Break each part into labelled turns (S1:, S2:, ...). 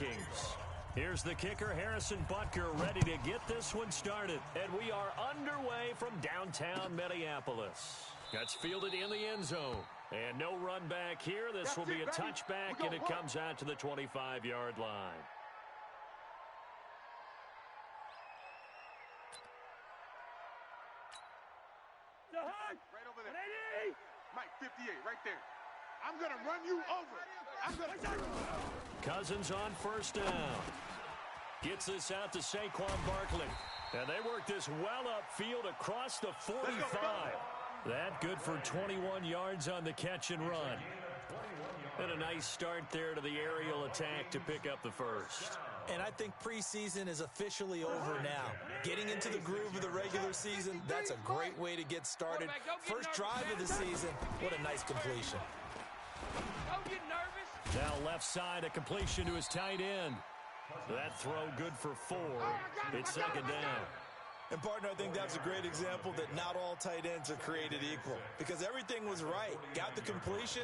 S1: Vikings. Here's the kicker, Harrison Butker, ready to get this one started. And we are underway from downtown Minneapolis. That's fielded in the end zone. And no run back here. This will be a touchback, and it comes out to the 25-yard line.
S2: Right over there. Mike, 58, right there. I'm going to run you over.
S1: Cousins on first down. Gets this out to Saquon Barkley. And they work this well upfield across the 45. That good for 21 yards on the catch and run. And a nice start there to the aerial attack to pick up the first.
S3: And I think preseason is officially over now. Getting into the groove of the regular season, that's a great way to get started. First drive of the season, what a nice completion.
S4: Don't get nervous.
S1: Now left side, a completion to his tight end. That throw good for 4. It's second down.
S3: And, partner, I think that's a great example that not all tight ends are created equal because everything was right. Got the completion,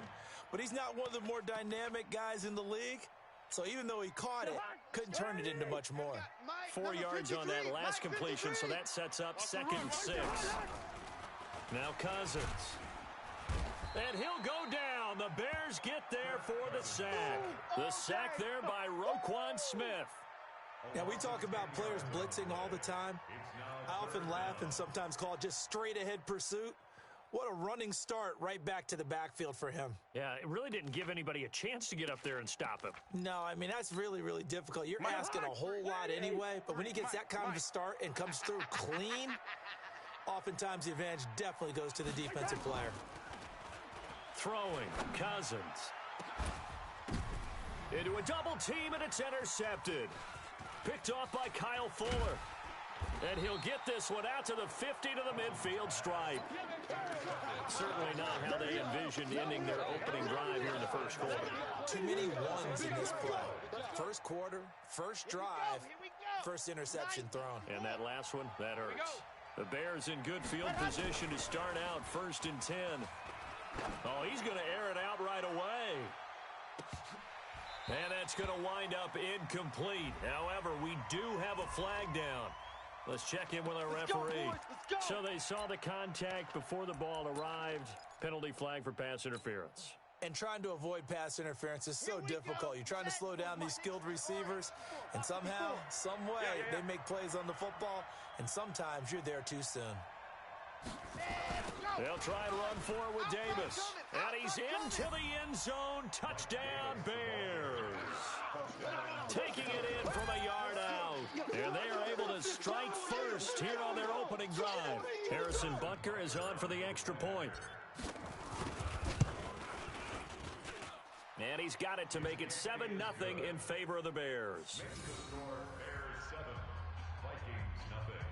S3: but he's not one of the more dynamic guys in the league. So even though he caught it, couldn't turn it into much more.
S1: 4 yards on that last completion, so that sets up 2nd and 6. Now Cousins. And he'll go down. The Bears get there for the sack. The sack there by Roquan Smith.
S3: Now, we talk about players blitzing all the time. I often laugh and sometimes call it just straight-ahead pursuit. What a running start right back to the backfield for him.
S1: Yeah, it really didn't give anybody a chance to get up there and stop him.
S3: No, I mean, that's really, really difficult. You're asking a whole lot anyway, but when he gets that kind of a start and comes through clean, oftentimes the advantage definitely goes to the defensive player.
S1: Throwing, Cousins. Into a double team, and it's intercepted. Picked off by Kyle Fuller. And he'll get this one out to the 50 to the midfield stripe. Certainly not how they envisioned ending their opening drive here in the first quarter.
S3: Too many ones in this play. First quarter, first drive, first interception thrown.
S1: And that last one, that hurts. The Bears in good field position to start out 1st and 10. Oh, he's going to air it out right away. And that's going to wind up incomplete. However, we do have a flag down. Let's check in with our referee. So they saw the contact before the ball arrived. Penalty flag for pass interference.
S3: And trying to avoid pass interference is so difficult. You're trying to slow down these skilled receivers, and somehow, some way, they make plays on the football, and sometimes you're there too soon.
S1: They'll try and run forward with Davis. And he's into the end zone. Touchdown, Bears. Taking it in from a yard out. And they are able to strike first here on their opening drive. Harrison Butker is on for the extra point. And he's got it to make it 7-0 in favor of the Bears.
S5: Bears 7, Vikings nothing.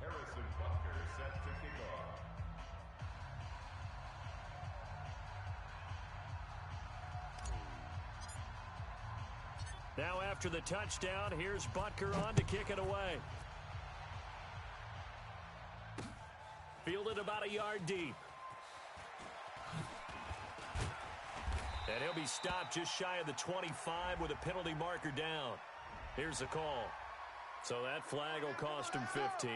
S5: Harrison Butker set to kick off.
S1: Now after the touchdown, here's Butker on to kick it away. Fielded about a yard deep. And he'll be stopped just shy of the 25 with a penalty marker down. Here's the call. So that flag will cost him 15.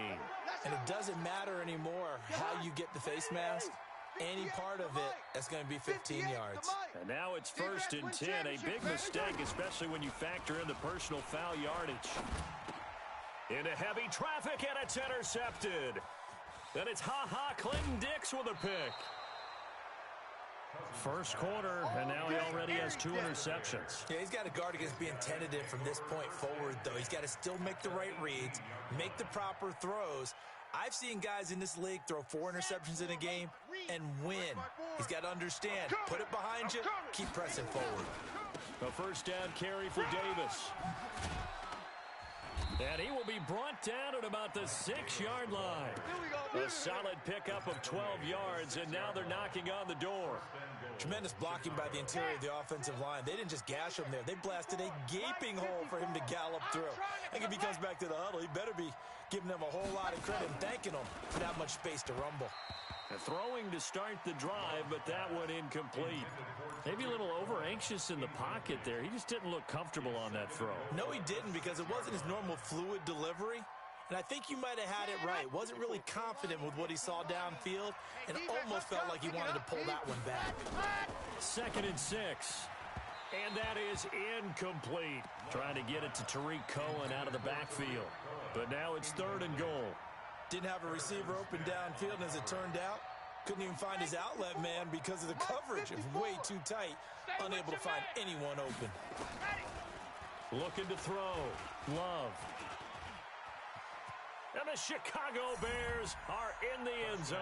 S3: And it doesn't matter anymore how you get the face mask. Any part of it, that's going to be 15 yards.
S1: And now it's 1st and 10. A big mistake, especially when you factor in the personal foul yardage. Into heavy traffic, and it's intercepted. Then it's Clinton-Dix with a pick. First quarter, and now he already has 2 interceptions.
S3: Yeah, he's got to guard against being tentative from this point forward, though. He's got to still make the right reads, make the proper throws. I've seen guys in this league throw 4 interceptions in a game and win. He's got to understand, put it behind you, keep pressing forward.
S1: A first down carry for Davis. And he will be brought down at about the 6-yard line. A solid pickup of 12 yards, and now they're knocking on the door.
S3: Tremendous blocking by the interior of the offensive line. They didn't just gash him there. They blasted a gaping hole for him to gallop through. I think if he comes back to the huddle, he better be giving them a whole lot of credit and thanking them for that much space to rumble.
S1: Throwing to start the drive, but that one incomplete. Maybe a little over-anxious in the pocket there. He just didn't look comfortable on that throw.
S3: No, he didn't, because it wasn't his normal fluid delivery. And I think you might have had it right. Wasn't really confident with what he saw downfield, and almost felt like he wanted to pull that one back.
S1: 2nd and 6. And that is incomplete. Trying to get it to Tariq Cohen out of the backfield. But now it's 3rd and goal.
S3: Didn't have a receiver open downfield, and as it turned out, couldn't even find his outlet man because of the coverage. It was way too tight, unable to find anyone open.
S1: Looking to throw. Love. And the Chicago Bears are in the end zone.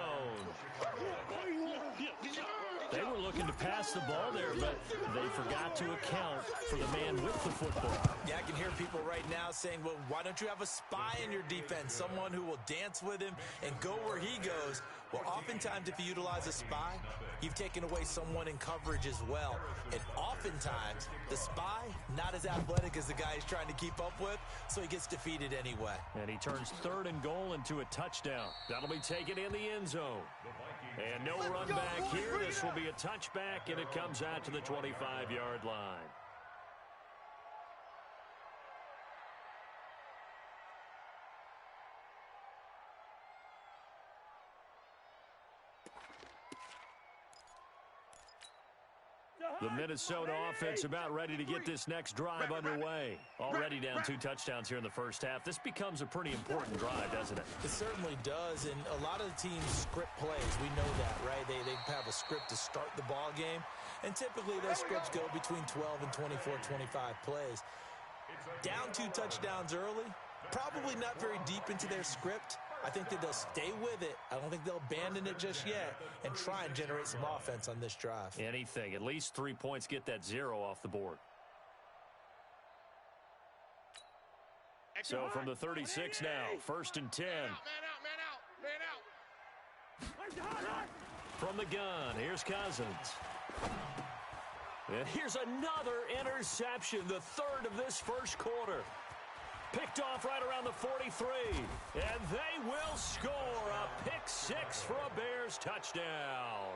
S1: They were looking to pass the ball there, but they forgot to account for the man with the football.
S3: Yeah, I can hear people right now saying, well, why don't you have a spy in your defense, someone who will dance with him and go where he goes? Well, oftentimes if you utilize a spy, you've taken away someone in coverage as well. And oftentimes, the spy, not as athletic as the guy he's trying to keep up with, so he gets defeated anyway.
S1: And he turns 3rd and goal into a touchdown. That'll be taken in the end zone. And no run back here. This will be a touchback, and it comes out to the 25-yard line. The Minnesota offense about ready to get this next drive underway. Already down 2 touchdowns here in the first half. This becomes a pretty important drive, doesn't it?
S3: It certainly does, and a lot of the teams script plays. We know that, right? They have a script to start the ball game, and typically those scripts go between 12 and 24, 25 plays. Down 2 touchdowns early, probably not very deep into their script. I think that they'll stay with it. I don't think they'll abandon it just yet and try and generate some offense on this drive.
S1: Anything. At least 3 points, get that 0 off the board. So from the 36 now, 1st and 10.
S2: Man out.
S1: From the gun, here's Cousins. And here's another interception, the 3rd of this first quarter. Picked off right around the 43. And they will score a pick 6 for a Bears touchdown.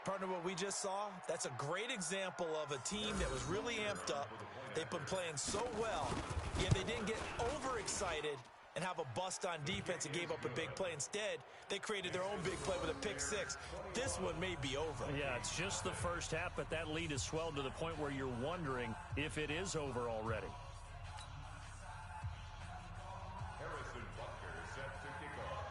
S3: Partner, what we just saw, that's a great example of a team that was really amped up. They've been playing so well, yet they didn't get overexcited and have a bust on defense and gave up a big play. Instead, they created their own big play with a pick 6. This one may be over.
S1: Yeah, it's just the first half, but that lead has swelled to the point where you're wondering if it is over already.
S5: Harrison Butker set to kick off.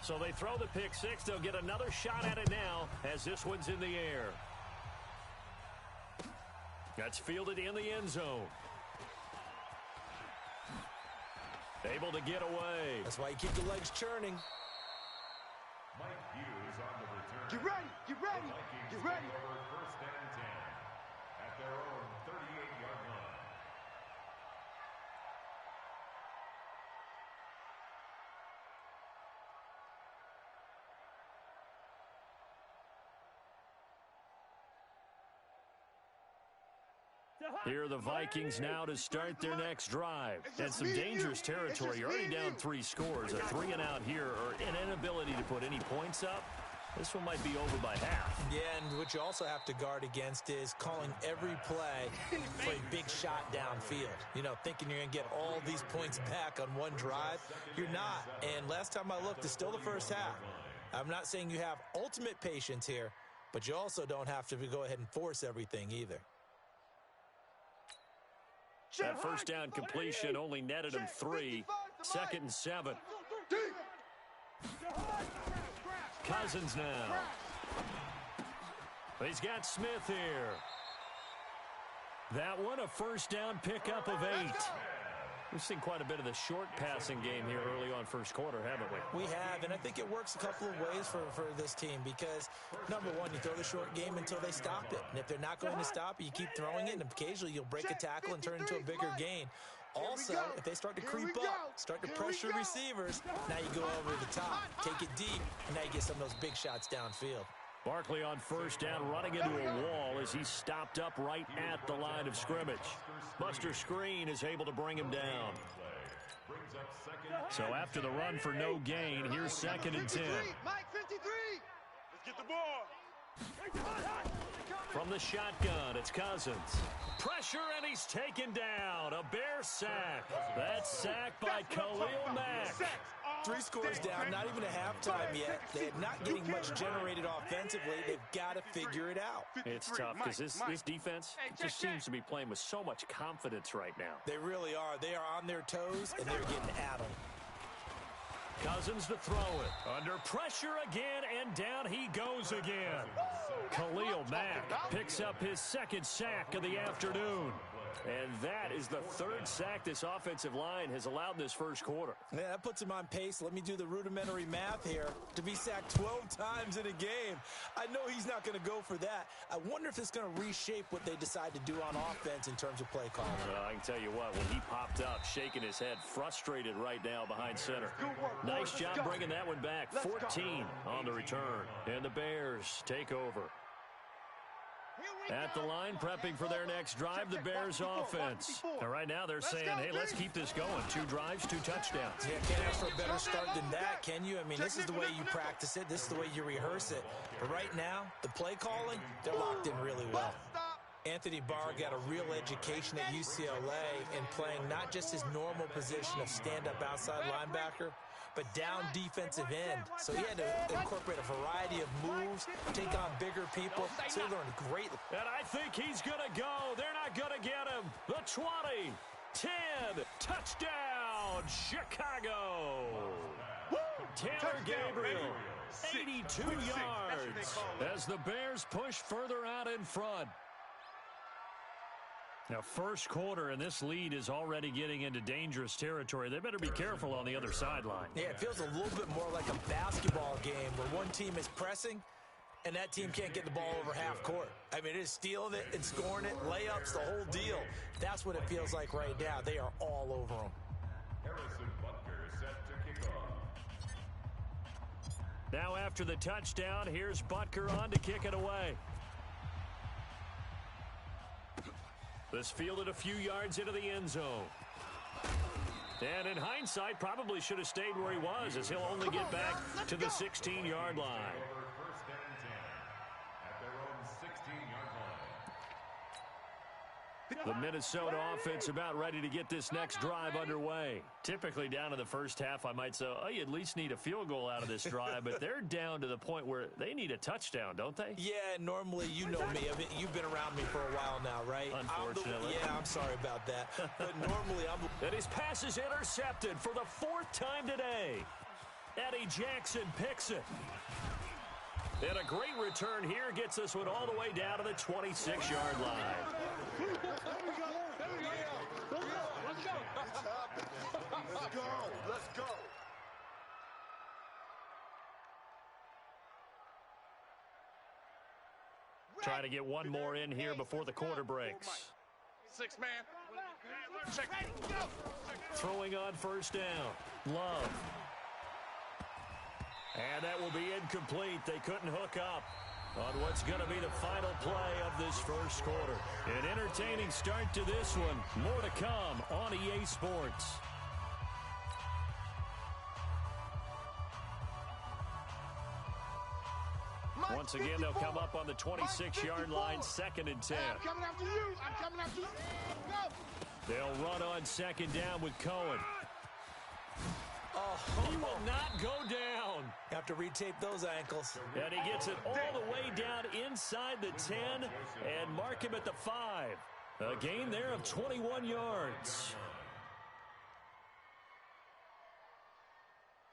S1: So they throw the pick 6. They'll get another shot at it now as this one's in the air. That's fielded in the end zone. Able to get away.
S3: That's why you keep the legs churning.
S5: Mike Hughes on the return.
S2: Get ready.
S5: The Vikings take over 1st and 10 at their own 38-yard line.
S1: Here are the Vikings now to start their next drive. And some dangerous territory. You're already down 3 scores. A 3 and out here, or an inability to put any points up. This one might be over by half.
S3: Yeah, and what you also have to guard against is calling every play for a big shot downfield. You know, thinking you're going to get all these points back on one drive. You're not. And last time I looked, it's still the first half. I'm not saying you have ultimate patience here, but you also don't have to go ahead and force everything either.
S1: That first down completion only netted him 3. 2nd and 7. Cousins now. He's got Smith here. That one a first down pickup of 8. We've seen quite a bit of the short passing game here early on first quarter, haven't we?
S3: We have, and I think it works a couple of ways for this team because, number one, you throw the short game until they stop it. And if they're not going to stop it, you keep throwing it, and occasionally you'll break a tackle and turn it into a bigger gain. Also, if they start to creep up, start to pressure receivers, now you go over the top, take it deep, and now you get some of those big shots downfield.
S1: Barkley on first down, running into a wall as he's stopped up right at the line of scrimmage. Buster Screen is able to bring him down. So after the run for no gain, here's 2nd and 10.
S2: Mike 53. Let's get the ball.
S1: From the shotgun, it's Cousins. Pressure, and he's taken down. A Bear sack. That's sacked by Khalil Mack.
S3: 3 scores down, not even a halftime yet. They're not getting much generated offensively. They've got to figure it out.
S1: It's tough because this defense just seems to be playing with so much confidence right now.
S3: They really are. They are on their toes, and they're getting at them.
S1: Cousins to throw it. Under pressure again, and down he goes again. Khalil Mack picks up his 2nd sack of the afternoon. And that is the 3rd sack this offensive line has allowed in this first quarter.
S3: Yeah, that puts him on pace. Let me do the rudimentary math here. To be sacked 12 times in a game. I know he's not going to go for that. I wonder if it's going to reshape what they decide to do on offense in terms of play calling.
S1: Well, I can tell you what, when he popped up, shaking his head, frustrated right now behind center. Nice job bringing that one back. 14 on the return. And the Bears take over. At the line, prepping for their next drive, the Bears offense. And right now they're saying, hey, let's keep this going. 2 drives, 2 touchdowns.
S3: Yeah, can't ask for a better start than that, can you? I mean, this is the way you practice it. This is the way you rehearse it. But right now, the play calling, they're locked in really well. Anthony Barr got a real education at UCLA in playing not just his normal position of stand-up outside linebacker, but down defensive end. So he had to incorporate a variety of moves, take on bigger people. So he learned greatly.
S1: And I think he's going to go. They're not going to get him. The 20, 10, touchdown, Chicago. Taylor Gabriel, 82 yards as the Bears push further out in front. Now, first quarter, and this lead is already getting into dangerous territory. They better be careful on the other sideline.
S3: Yeah, it feels a little bit more like a basketball game where one team is pressing and that team can't get the ball over half court. I mean, it is stealing it and scoring it, layups, the whole deal. That's what it feels like right now. They are all over them.
S5: Harrison Butker set to kick off.
S1: Now, after the touchdown, here's Butker on to kick it away. This fielded a few yards into the end zone. And in hindsight, probably should have stayed where he was, as he'll only get back to the 16-yard line.
S5: First and 10 at their own 16-yard line.
S1: The Minnesota offense about ready to get this next drive underway. Typically down in the first half, I might say, oh, you at least need a field goal out of this drive, but they're down to the point where they need a touchdown, don't they?
S3: Yeah, normally, you know me. I mean, you've been around me for a while now, right?
S1: Unfortunately.
S3: I'm sorry about that. But normally,
S1: And his pass is intercepted for the 4th time today. Eddie Jackson picks it. And a great return here gets this one all the way down to the 26-yard line.
S2: Let's go.
S1: Trying to get one more in here before the quarter breaks.
S2: 6 man. Check.
S1: Throwing on first down. Love. And that will be incomplete. They couldn't hook up on what's going to be the final play of this first quarter. An entertaining start to this one. More to come on EA Sports. Once again, they'll come up on the 26-yard line, 2nd and 10.
S2: I'm coming after you. I'm coming after you. Go.
S1: They'll run on 2nd down with Cohen.
S3: Oh,
S1: He will not go down.
S3: have to retape those ankles.
S1: And he gets it all the way down inside the 10 and mark him at the 5. A gain there of 21 yards.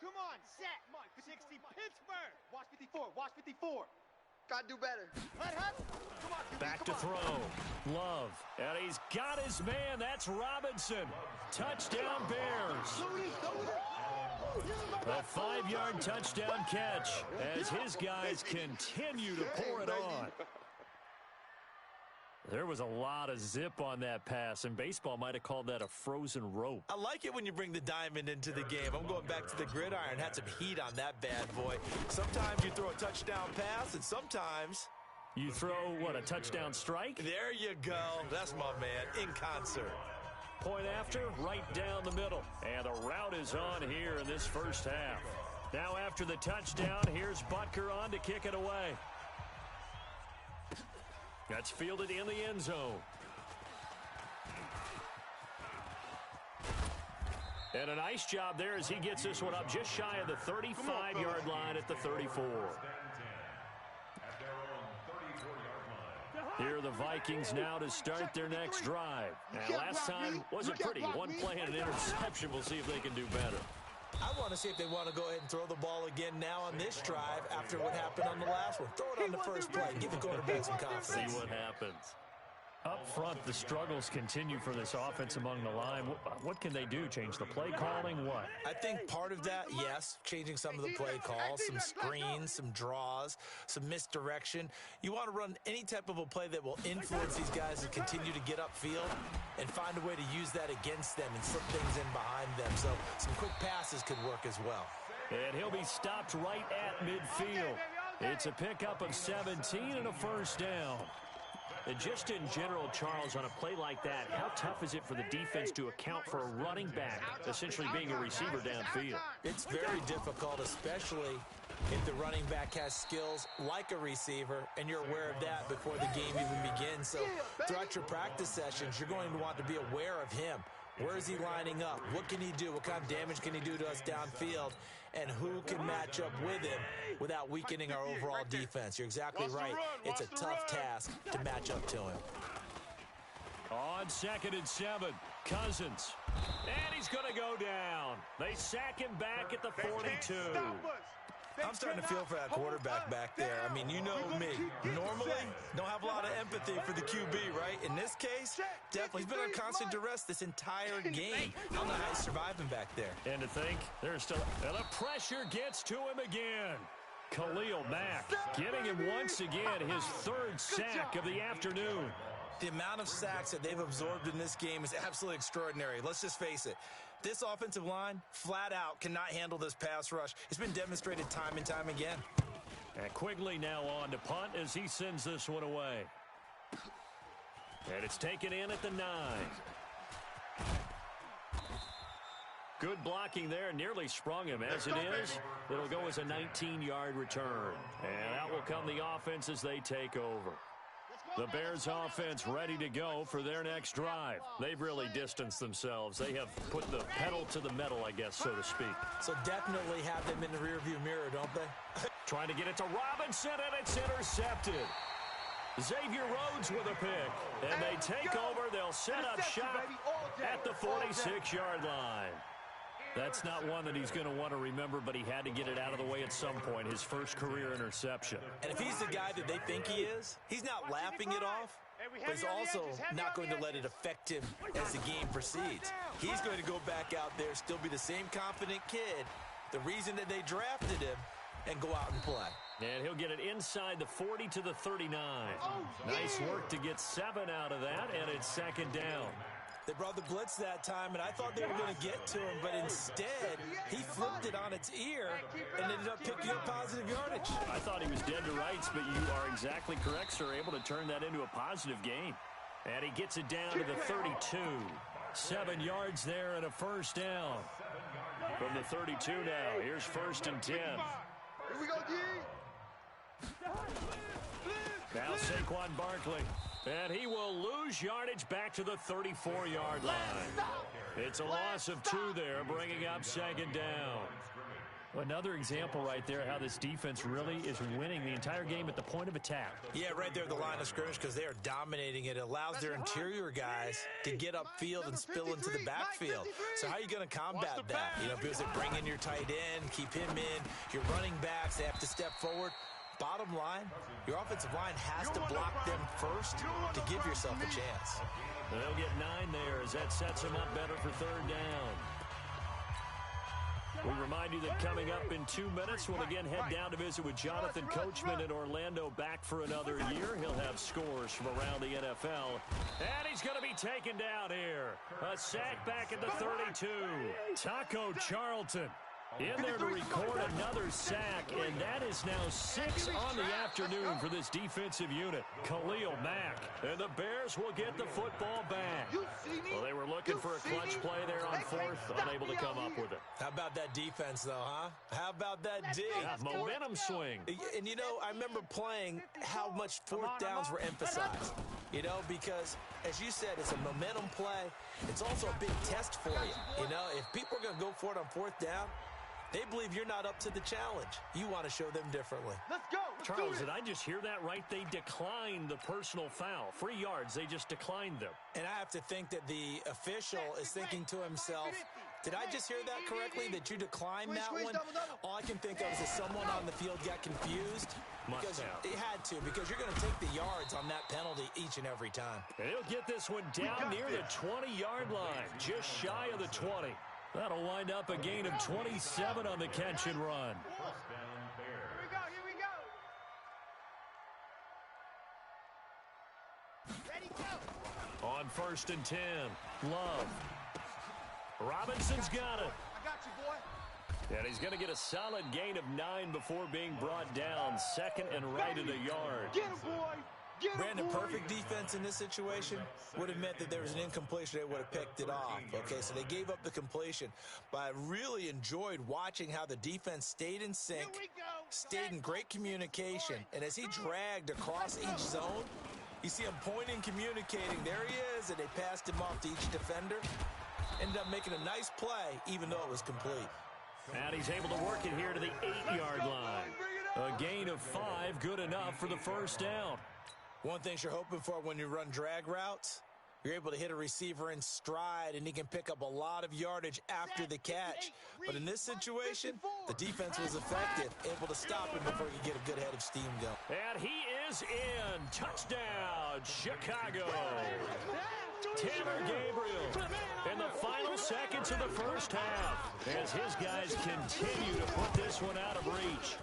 S2: Come on, set. 60 Pittsburgh. Watch 54. Watch 54. Gotta do better. Come on,
S1: Back to throw. Love. And he's got his man. That's Robinson. Touchdown Bears. A 5-yard touchdown catch as his guys continue to pour it on. There was a lot of zip on that pass, and baseball might have called that a frozen rope.
S3: I like it when you bring the diamond into the game. I'm going back to the gridiron. Had some heat on that bad boy. Sometimes you throw a touchdown pass, and sometimes
S1: you throw, what, a touchdown strike?
S3: There you go. That's my man, in concert.
S1: Point after, right down the middle. And the route is on here in this first half. Now after the touchdown, here's Butker on to kick it away. That's fielded in the end zone. And a nice job there as he gets this one up just shy of the 35-yard line at the 34. Here are the Vikings now to start their next drive. And last time wasn't pretty. One play and an interception. We'll see if they can do better.
S3: I want to see if they want to go ahead and throw the ball again now on this drive after what happened on the last one. Throw it on the first play. Give the quarterback some confidence.
S1: See what happens. Up front, the struggles continue for this offense among the line. What can they do? Change the play calling? What?
S3: I think part of that, yes, changing some of the play calls, some screens, some draws, some misdirection. You want to run any type of a play that will influence these guys to continue to get upfield and find a way to use that against them and slip things in behind them. So some quick passes could work as well.
S1: And he'll be stopped right at midfield. It's a pickup of 17 and a first down. And just in general, Charles, on a play like that, how tough is it for the defense to account for a running back essentially being a receiver downfield?
S3: It's very difficult, especially if the running back has skills like a receiver, and you're aware of that before the game even begins. So throughout your practice sessions, you're going to want to be aware of him. Where is he lining up? What can he do? What kind of damage can he do to us downfield? And who can match up with him without weakening our overall defense? You're exactly right. It's a tough task to match up to him.
S1: On 2nd and 7, Cousins. And he's going to go down. They sack him back at the 42.
S3: I'm starting to feel for that quarterback back there. I mean, you know me. Normally, don't have a lot of empathy for the QB, right? In this case, definitely. He's been on constant duress this entire game. I don't know how he's surviving back there.
S1: And to think, there's still... And the pressure gets to him again. Khalil Mack getting him once again, his third sack of the afternoon.
S3: The amount of sacks that they've absorbed in this game is absolutely extraordinary. Let's just face it. This offensive line, flat out, cannot handle this pass rush. It's been demonstrated time and time again.
S1: And Quigley now on to punt as he sends this one away. And it's taken in at the 9. Good blocking there, nearly sprung him. As it is, it'll go as a 19-yard return. And out will come the offense as they take over. The Bears offense ready to go for their next drive. They've really distanced themselves. They have put the pedal to the metal, I guess, so to speak.
S3: So definitely have them in the rearview mirror, don't they?
S1: Trying to get it to Robinson, and it's intercepted. Xavier Rhodes with a pick. And they take over. They'll set up shop at the 46-yard line. That's not one that he's going to want to remember, but he had to get it out of the way at some point, his first career interception.
S3: And if he's the guy that they think he is, he's not laughing it off, but he's also not going to let it affect him as the game proceeds. He's going to go back out there, still be the same confident kid, the reason that they drafted him, and go out and play.
S1: And he'll get it inside the 40 to the 39. Nice work to get 7 out of that, and it's 2nd down.
S3: They brought the blitz that time, and I thought they were going to get to him, but instead, he flipped it on its ear and ended up picking up positive yardage.
S1: I thought he was dead to rights, but you are exactly correct, sir, able to turn that into a positive gain. And he gets it down to the 32. 7 yards there and a first down. From the 32 now, here's 1st and 10.
S2: Here we go, G.
S1: Now Saquon Barkley. And he will lose yardage back to the 34-yard line. It's a loss of 2 there, bringing up 2nd down. Another example right there how this defense really is winning the entire game at the point of attack.
S3: Yeah, right there at the line of scrimmage because they are dominating it. It allows their interior guys to get upfield and spill into the backfield. So how are you going to combat that? You know, because they bring in your tight end, keep him in. Your running backs, they have to step forward. Bottom line, your offensive line has to block them first to give yourself a chance.
S1: They'll get 9 there as that sets him up better for 3rd down. We remind you that coming up in 2 minutes, we'll again head down to visit with Jonathan Coachman in Orlando, back for another year. He'll have scores from around the NFL. And he's going to be taken down here. A sack back at the 32. Taco Charlton in there to record another sack, and that is now 6 on the afternoon for this defensive unit. Khalil Mack, and the Bears will get the football back. Well, they were looking for a clutch play there on fourth, unable to come up with it.
S3: How about that defense, though, huh? How about that D?
S1: Yeah, momentum swing.
S3: And, you know, I remember playing how much fourth downs were emphasized. You know, because, as you said, it's a momentum play. It's also a big test for you. You know, if people are going to go for it on fourth down, they believe you're not up to the challenge. You want to show them differently.
S2: Let's go.
S1: Charles, did I just hear that right? They declined the personal foul. 3 yards, they just declined them.
S3: And I have to think that the official is thinking to himself, did I just hear that correctly, that you declined that one? All I can think of is that someone on the field got confused. Because it had to, because you're going to take the yards on that penalty each and every time.
S1: And he'll get this one down near the 20-yard line, just shy of the 20. That'll wind up a gain of 27 on the catch and run.
S2: Here we go. Ready, go.
S1: On 1st and 10, Love. Robinson's got it.
S2: I got you, boy.
S1: And he's going to get a solid gain of 9 before being brought down. 2nd and right at a yard.
S2: Get him, boy.
S3: Brandon, perfect defense in this situation would have meant that there was an incompletion. They would have picked it off. Okay, so they gave up the completion. But I really enjoyed watching how the defense stayed in sync, stayed in great communication. And as he dragged across each zone, you see him pointing, communicating. There he is, and they passed him off to each defender. Ended up making a nice play, even though it was complete.
S1: And he's able to work it here to the 8-yard line. A gain of 5, good enough for the first down.
S3: One thing you're hoping for when you run drag routes, you're able to hit a receiver in stride, and he can pick up a lot of yardage after the catch. But in this situation, the defense was effective, able to stop him before you get a good head of steam going.
S1: And he is in. Touchdown, Chicago. Tanner Gabriel in the final seconds of the first half as his guys continue to put this one out of reach.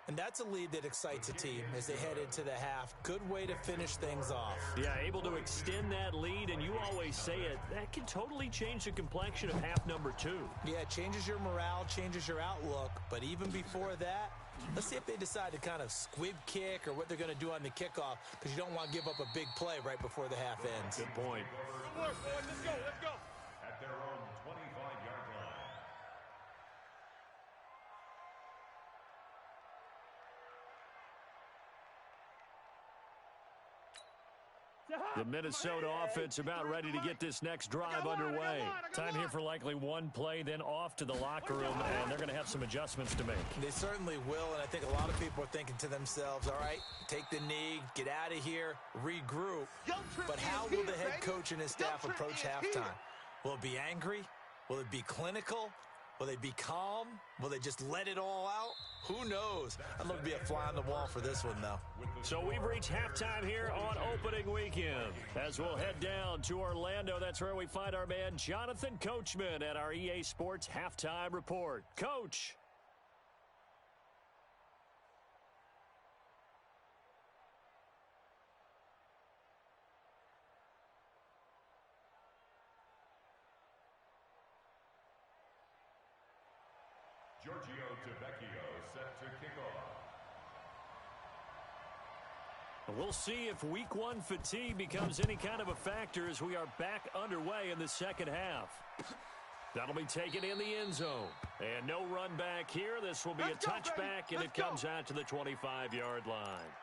S3: And that's a lead that excites a team as they head into the half. Good way to finish things off.
S1: Yeah, able to extend that lead, and you always say it, that can totally change the complexion of half number 2.
S3: Yeah, it changes your morale, changes your outlook. But even before that, let's see if they decide to kind of squib kick or what they're going to do on the kickoff, because you don't want to give up a big play right before the half ends.
S1: Good point.
S2: Let's go.
S5: At their own 25-yard line.
S1: The Minnesota offense about ready to get this next drive underway. Time here for likely one play, then off to the locker room, and they're going to have some adjustments to make.
S3: They certainly will, and I think a lot of people are thinking to themselves, all right, take the knee, get out of here, regroup. But how will the head coach and his staff approach halftime? Will it be angry? Will it be clinical? Will they be calm? Will they just let it all out? Who knows? I'd love to be a fly on the wall for this one, though.
S1: So we've reached halftime here on opening weekend. As we'll head down to Orlando, that's where we find our man Jonathan Coachman at our EA Sports Halftime Report. Coach.
S5: Giorgio Tavecchio set to kick off.
S1: We'll see if week 1 fatigue becomes any kind of a factor as we are back underway in the second half. That'll be taken in the end zone. And no run back here. This will be a touchback, and it comes out to the 25-yard line.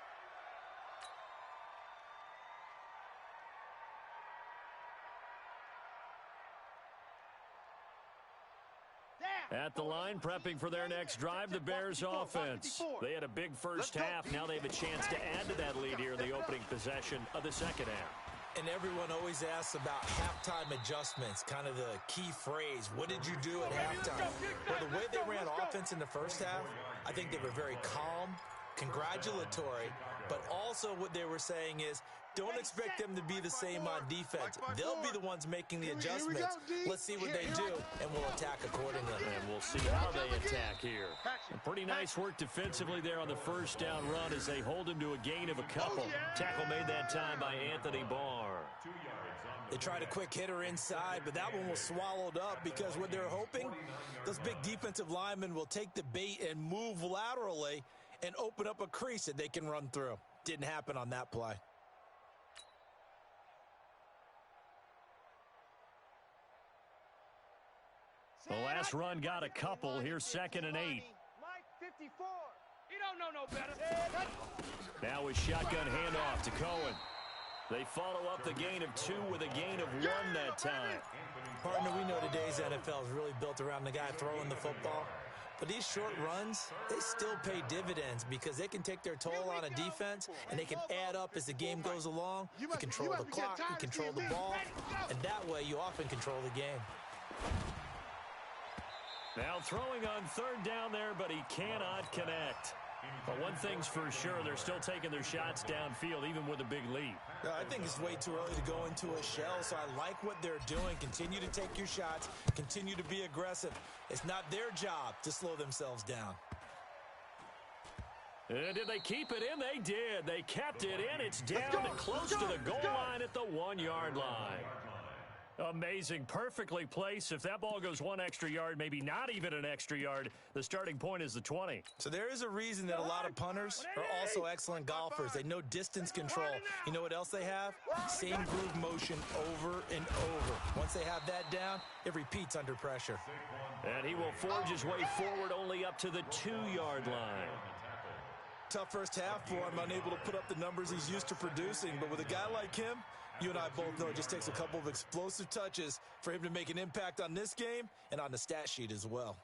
S1: At the line, prepping for their next drive, the Bears offense. They had a big first half. Now they have a chance to add to that lead here in the opening possession of the second half.
S3: And everyone always asks about halftime adjustments, kind of the key phrase. What did you do at halftime? Well, the way they ran offense in the first half, I think they were very calm, congratulatory, but also what they were saying is, don't expect them to be the same on defense. They'll be the ones making the adjustments. Let's see what they do, and we'll attack accordingly.
S1: And we'll see how they attack here. And pretty nice work defensively there on the first down run as they hold him to a gain of a couple. Tackle made that time by Anthony Barr.
S3: They tried a quick hitter inside, but that one was swallowed up because what they're hoping, those big defensive linemen will take the bait and move laterally and open up a crease that they can run through. Didn't happen on that play.
S1: The last run got a couple. Here's 2nd and 8.
S4: Mike 54. He don't know no better.
S1: Now a shotgun handoff to Cohen. They follow up the gain of 2 with a gain of 1 that time.
S3: Partner, we know today's NFL is really built around the guy throwing the football. But these short runs, they still pay dividends because they can take their toll on a defense and they can add up as the game goes along. You control the clock, you control the ball, and that way you often control the game.
S1: Now throwing on 3rd down there, but he cannot connect. But one thing's for sure, they're still taking their shots downfield, even with a big lead.
S3: I think it's way too early to go into a shell, so I like what they're doing. Continue to take your shots. Continue to be aggressive. It's not their job to slow themselves down.
S1: Did they keep it in? They did. They kept it in. It's down close to the goal line at the 1-yard line. Amazing. Perfectly placed. If that ball goes 1 extra yard, maybe not even an extra yard, the starting point is the 20.
S3: So there is a reason that a lot of punters are also excellent golfers. They know distance control. You know what else they have? Same groove motion over and over. Once they have that down, it repeats under pressure.
S1: And he will forge his way forward only up to the 2-yard line.
S3: Tough first half for him, unable to put up the numbers he's used to producing. But with a guy like him, you and I both know it just takes a couple of explosive touches for him to make an impact on this game and on the stat sheet as well.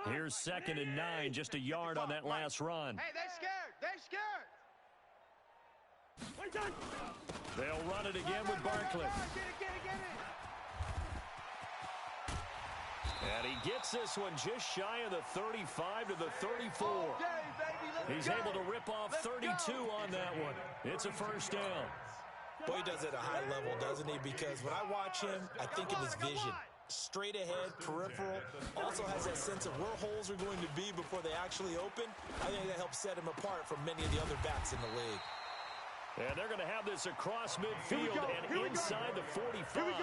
S1: Here's 2nd and 9, just a yard on that last run.
S4: Hey, they scared. They scared.
S1: They'll run it again with Barkley.
S4: Get it.
S1: And he gets this one just shy of the 35 to the 34. He's able to rip off 32 on that one. It's a first down.
S3: Boy, he does it at a high level, doesn't he? Because when I watch him, I think of his vision. Straight ahead, peripheral, also has that sense of where holes are going to be before they actually open. I think that helps set him apart from many of the other backs in the league.
S1: And they're going to have this across midfield and inside the 45.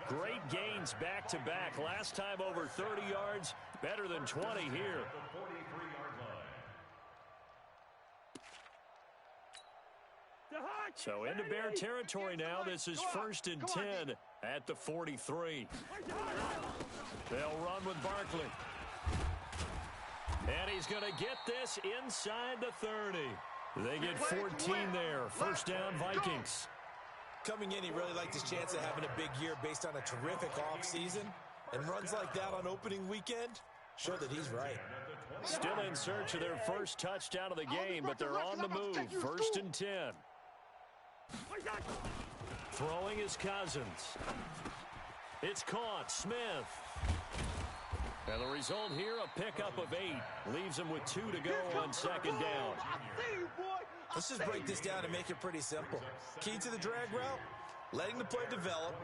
S1: Great gains back-to-back. Last time over 30 yards, better than 20 here. So into Bear territory now. This is 1st and 10 at the 43. They'll run with Barkley. And he's going to get this inside the 30. They get 14 there. First down, Vikings.
S3: Coming in, he really liked his chance of having a big year based on a terrific offseason. And runs like that on opening weekend show that he's right.
S1: Still in search of their first touchdown of the game, but they're on the move. 1st and 10. Throwing is Cousins. It's caught. Smith. And the result here, a pickup of 8. Leaves him with 2 to go on 2nd down.
S3: Let's just break this down and make it pretty simple. Key to the drag route, letting the play develop,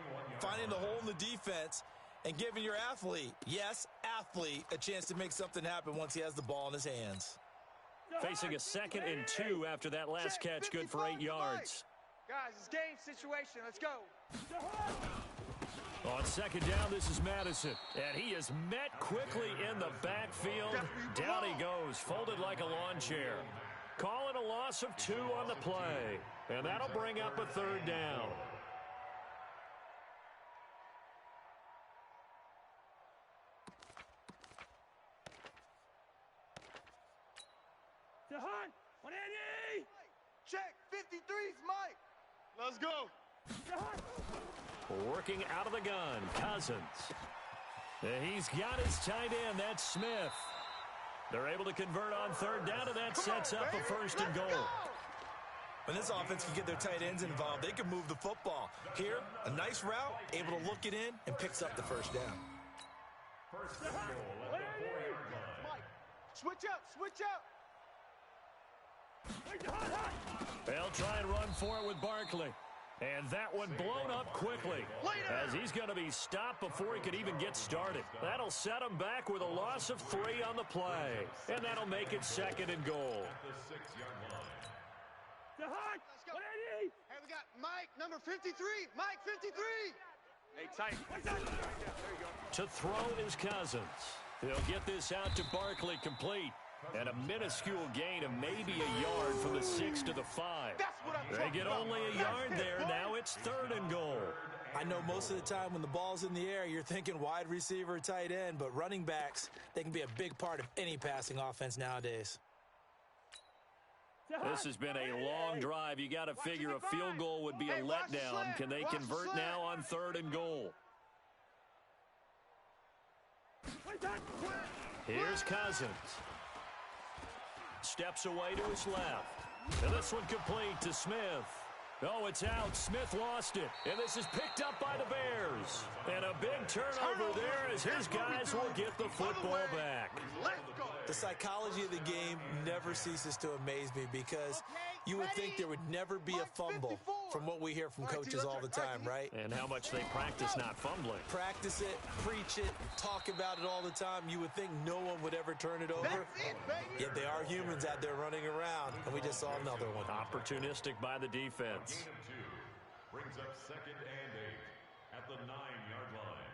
S3: finding the hole in the defense, and giving your athlete, yes, athlete, a chance to make something happen once he has the ball in his hands.
S1: Facing a 2nd and 2 after that last catch, good for 8 yards.
S4: Guys, it's game situation. Let's go.
S1: On 2nd down, this is Madison. And he is met quickly in the backfield. Down he goes, folded like a lawn chair. Calling a loss of 2 on the play. And that'll bring up a 3rd down.
S4: To Hunt. 180. Check. 53's Mike. Let's go.
S1: Working out of the gun, Cousins. He's got his tight end, that's Smith. They're able to convert on 3rd down, and that sets up a 1st and goal.
S3: When this offense can get their tight ends involved, they can move the football. Here, a nice route, able to look it in, and picks up the 1st down.
S5: First and goal at the 4-yard line.
S4: Switch up.
S1: try and run for it with Barkley. And that one blown up quickly as he's going to be stopped before he could even get started. That'll set him back with a loss of 3 on the play. And that'll make it 2nd and goal.
S5: At the 6-yard line.
S2: Let's go. Hey, we got Mike, number 53. Mike, 53. Hey, tight. There you go.
S1: To throw is Cousins. He'll get this out to Barkley complete. And a minuscule gain of maybe a yard from the 6 to the 5. They get only a yard there. Now it's 3rd and goal.
S3: I know most of the time when the ball's in the air, you're thinking wide receiver, tight end, but running backs, they can be a big part of any passing offense nowadays.
S1: This has been a long drive. You got to figure a field goal would be a letdown. Can they convert now on 3rd and goal? Here's Cousins. Steps away to his left. And this one complete to Smith. Oh, it's out. Smith lost it. And this is picked up by the Bears. And a big turnover there as his guys will get the football back.
S3: The psychology of the game never ceases to amaze me because you would think there would never be a fumble from what we hear from coaches all the time, right?
S1: And how much they practice not fumbling.
S3: Practice it, preach it, talk about it all the time. You would think no one would ever turn it over. Yet they are humans out there running around, and we just saw another one.
S1: Opportunistic by the defense.
S5: Brings up 2nd and 8 at the 9-yard line.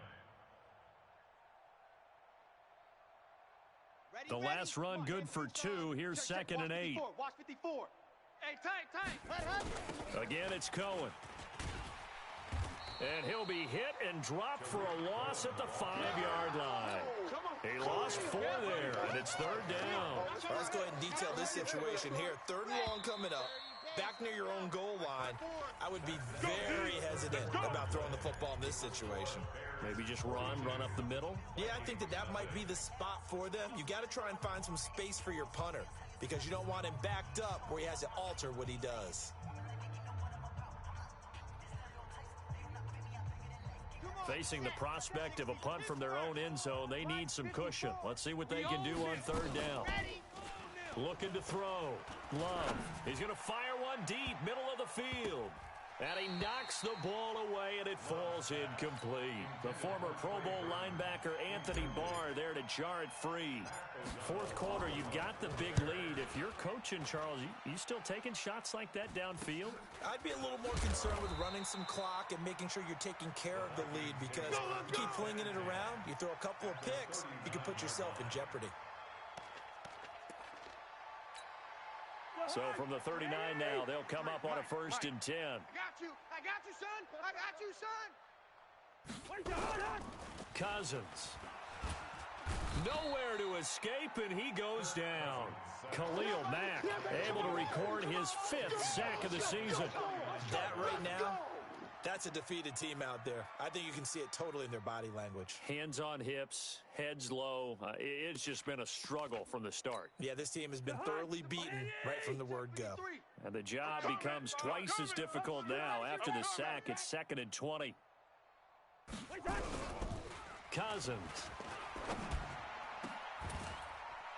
S1: The last run good for 2. Here's 2nd and 8.
S2: Watch 54. Hey, tight.
S1: Again, it's Cohen. And he'll be hit and dropped for a loss at the 5-yard line. He lost 4 there, and it's 3rd down.
S3: Let's go ahead and detail this situation here. 3rd and long coming up. Back near your own goal line, I would be very hesitant about throwing the football in this situation.
S1: Maybe just run up the middle?
S3: Yeah, I think that might be the spot for them. You got to try and find some space for your punter because you don't want him backed up where he has to alter what he does.
S1: Facing the prospect of a punt from their own end zone, they need some cushion. Let's see what they can do on 3rd down. Looking to throw. Love. He's going to fire one deep, middle of the field. And he knocks the ball away, and it falls incomplete. The former Pro Bowl linebacker Anthony Barr there to jar it free. 4th quarter, you've got the big lead. If you're coaching, Charles, you still taking shots like that downfield?
S3: I'd be a little more concerned with running some clock and making sure you're taking care of the lead because you keep flinging it around, you throw a couple of picks, you can put yourself in jeopardy.
S1: So from the 39 now, they'll come up on a 1st and 10.
S2: I got you, son.
S1: Cousins. Nowhere to escape, and he goes down. Khalil Mack able to record his 5th sack of the season.
S3: That right now, that's a defeated team out there. I think you can see it totally in their body language.
S1: Hands on hips, heads low. It's just been a struggle from the start.
S3: Yeah, this team has been thoroughly beaten right from the word go.
S1: And the job becomes twice as difficult now. After the sack, it's 2nd and 20. Cousins.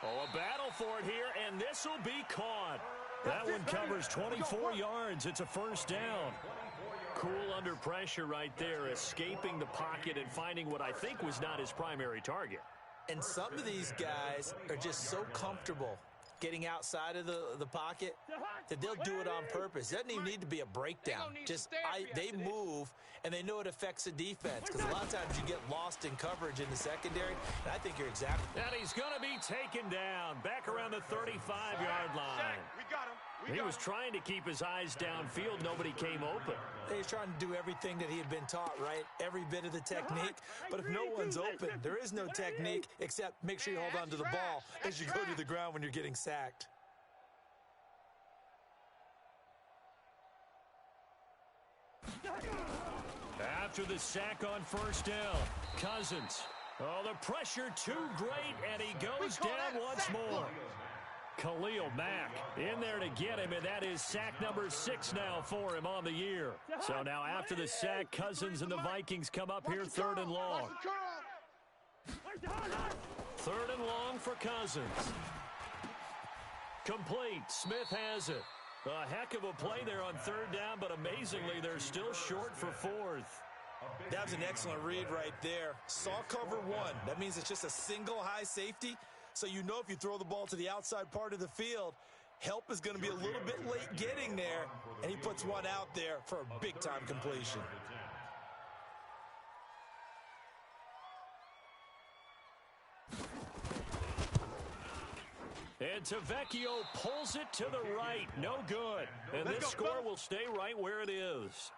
S1: Oh, a battle for it here, and this will be caught. That one covers 24 yards. It's a 1st down. Cool under pressure right there, escaping the pocket and finding what I think was not his primary target.
S3: And some of these guys are just so comfortable getting outside of the pocket that they'll do it on purpose. It doesn't even need to be a breakdown. They move, and they know it affects the defense because a lot of times you get lost in coverage in the secondary, and I think you're exactly.
S1: And he's going to be taken down back around the 35-yard line.
S2: We got him.
S1: He was trying to keep his eyes downfield. Nobody came open.
S3: He's trying to do everything that he had been taught, right? Every bit of the technique. But if no one's open, there is no technique except make sure you hold on to the ball as you go to the ground when you're getting sacked.
S1: After the sack on 1st down, Cousins. Oh, the pressure too great, and he goes down once more. Khalil Mack in there to get him, and that is sack number 6 now for him on the year. So now after the sack, Cousins and the Vikings come up here 3rd and long. 3rd and long for Cousins. Complete. Smith has it. A heck of a play there on third down, but amazingly, they're still short for fourth.
S3: That was an excellent read right there. Saw cover one. That means it's just a single high safety. So you know if you throw the ball to the outside part of the field, help is going to be a little bit late getting there, and he puts one out there for a big-time completion.
S1: And Tavecchio pulls it to the right. No good. And this score will stay right where it is.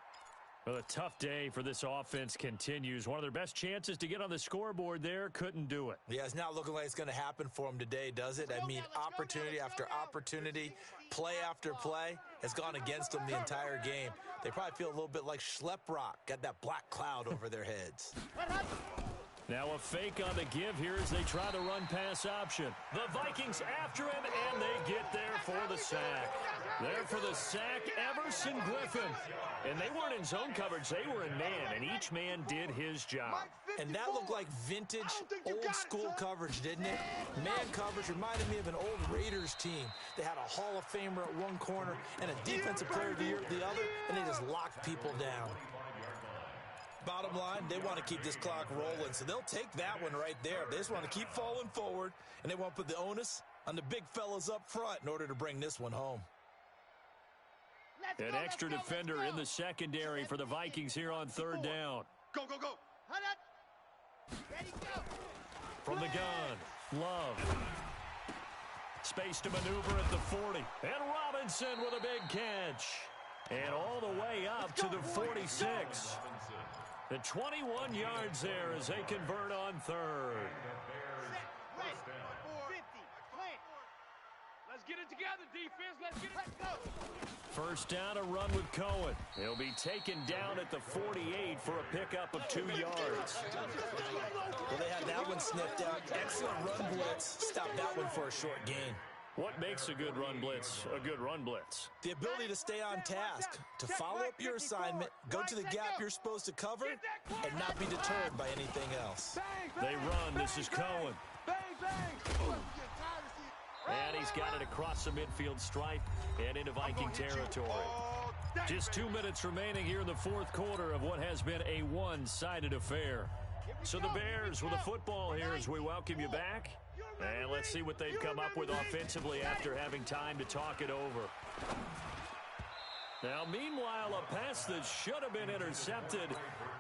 S1: Well, a tough day for this offense continues. One of their best chances to get on the scoreboard there, couldn't do it.
S3: Yeah, it's not looking like it's going to happen for them today, does it? I mean, opportunity after opportunity, play after play has gone against them the entire game. They probably feel a little bit like Schlep Rock, got that black cloud over their heads.
S1: Now a fake on the give here as they try the run-pass option. The Vikings after him, and they get there for the sack. There for the sack, Everson Griffin. And they weren't in zone coverage, they were in man, and each man did his job.
S3: And that looked like vintage, old-school coverage, didn't it? Man coverage reminded me of an old Raiders team. They had a Hall of Famer at one corner and a defensive player of the year at the other, and they just locked people down. Bottom line, they want to keep this clock rolling, so they'll take that one right there. They just want to keep falling forward, and they want to put the onus on the big fellas up front in order to bring this one home.
S1: An extra defender in the secondary for the Vikings here on third down.
S2: Go, go, go. Ready, go.
S1: From the gun, Love. Space to maneuver at the 40. And Robinson with a big catch. And all the way up to the 46. The 21 yards there as they convert on third.
S2: Let's get it together, defense. Let's get it. Let's go.
S1: First down, a run with Cohen. He'll be taken down at the 48 for a pickup of 2 yards.
S3: Well, they had that one sniffed out. Excellent run blitz. Stop that one for a short gain.
S1: What makes a good run blitz a good run blitz?
S3: The ability to stay on task, to follow up your assignment, go to the gap you're supposed to cover, and not be deterred by anything else.
S1: They run. This is Cohen. And he's got it across the midfield stripe and into Viking territory. Just 2 minutes remaining here in the fourth quarter of what has been a one-sided affair. So the Bears with a football here as we welcome you back. And let's see what they've come up with offensively after having time to talk it over. Now, meanwhile, a pass that should have been intercepted,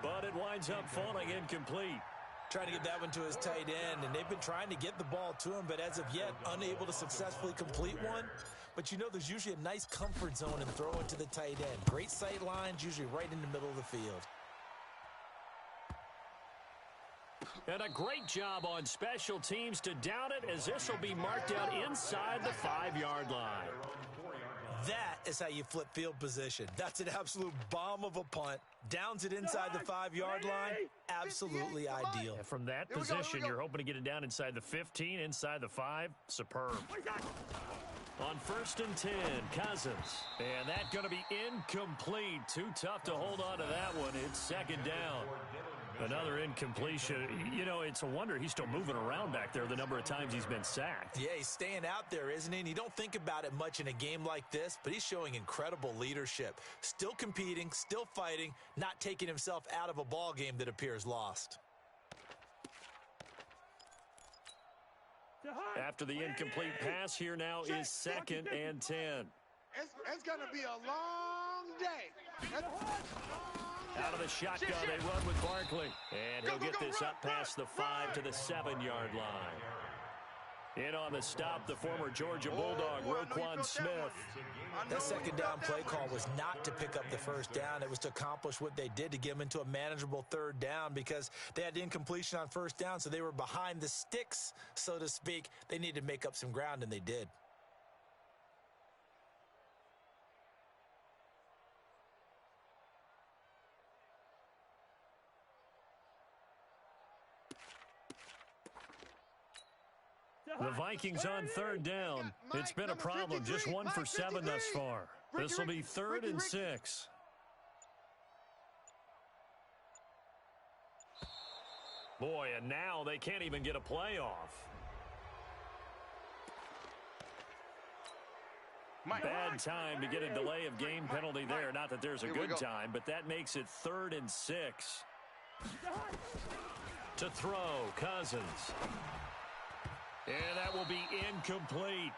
S1: but it winds up falling incomplete.
S3: Trying to get that one to his tight end, and they've been trying to get the ball to him, but as of yet, unable to successfully complete one. But you know there's usually a nice comfort zone in throwing to the tight end. Great sight lines, usually right in the middle of the field.
S1: And a great job on special teams to down it, as this will be marked out inside the 5-yard line.
S3: That is how you flip field position. That's an absolute bomb of a punt. Downs it inside the 5-yard line. Absolutely ideal.
S1: And from that position, you're hoping to get it down inside the 15, inside the 5. Superb. On 1st and 10, Cousins. And that's going to be incomplete. Too tough to hold on to that one. It's second down. Another incompletion. You know, it's a wonder he's still moving around back there the number of times he's been sacked.
S3: Yeah, he's staying out there, isn't he? And you don't think about it much in a game like this, but he's showing incredible leadership. Still competing, still fighting, not taking himself out of a ball game that appears lost.
S1: After the incomplete pass, here now is 2nd and 10.
S2: It's going to be a long day.
S1: Out of the shotgun, they run with Barkley. And he'll get this up past the 5 to the 7-yard line. In on the stop, the former Georgia Bulldog, Roquan Smith.
S3: That second down play call was not to pick up the first down. It was to accomplish what they did, to get them into a manageable third down, because they had the incompletion on first down, so they were behind the sticks, so to speak. They needed to make up some ground, and they did.
S1: The Vikings on third down. It's been a problem. Just 1 for 7 thus far. This will be 3rd and 6. Boy, and now they can't even get a play off. Bad time to get a delay of game penalty there. Not that there's a good time, but that makes it 3rd and 6. To throw, Cousins. And that will be incomplete.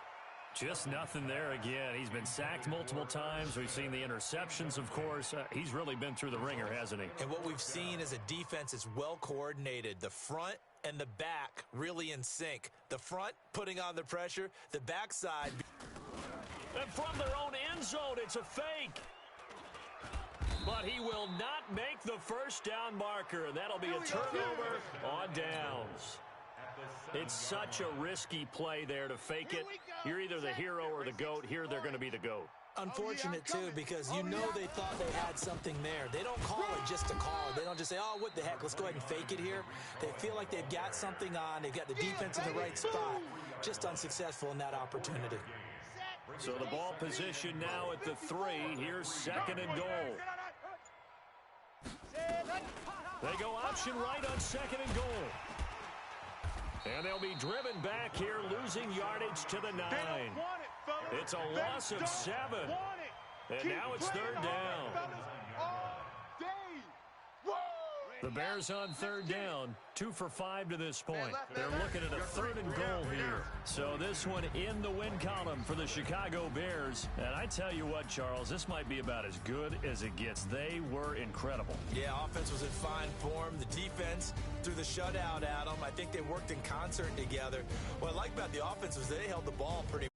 S1: Just nothing there again. He's been sacked multiple times. We've seen the interceptions, of course. He's really been through the ringer, hasn't he?
S3: And what we've seen is a defense that's well coordinated. The front and the back really in sync. The front putting on the pressure. The backside.
S1: And from their own end zone, it's a fake. But he will not make the first down marker. That'll be a turnover on downs. It's such a risky play there to fake it. You're either the hero or the GOAT. Here they're going to be the GOAT.
S3: Unfortunate, too, because you know they thought they had something there. They don't call it just to call it. They don't just say, oh, what the heck, let's go ahead and fake it here. They feel like they've got something on. They've got the defense in the right spot. Just unsuccessful in that opportunity.
S1: So the ball position now at the 3. Here's 2nd and goal. They go option right on 2nd and goal. And they'll be driven back here, losing yardage to the 9. It's a loss of 7. And now it's 3rd down. The Bears on 3rd down, 2 for 5 to this point. They're looking at a 3rd and goal here. So this one in the win column for the Chicago Bears. And I tell you what, Charles, this might be about as good as it gets. They were incredible.
S3: Yeah, offense was in fine form. The defense threw the shutout at them. I think they worked in concert together. What I like about the offense was they held the ball pretty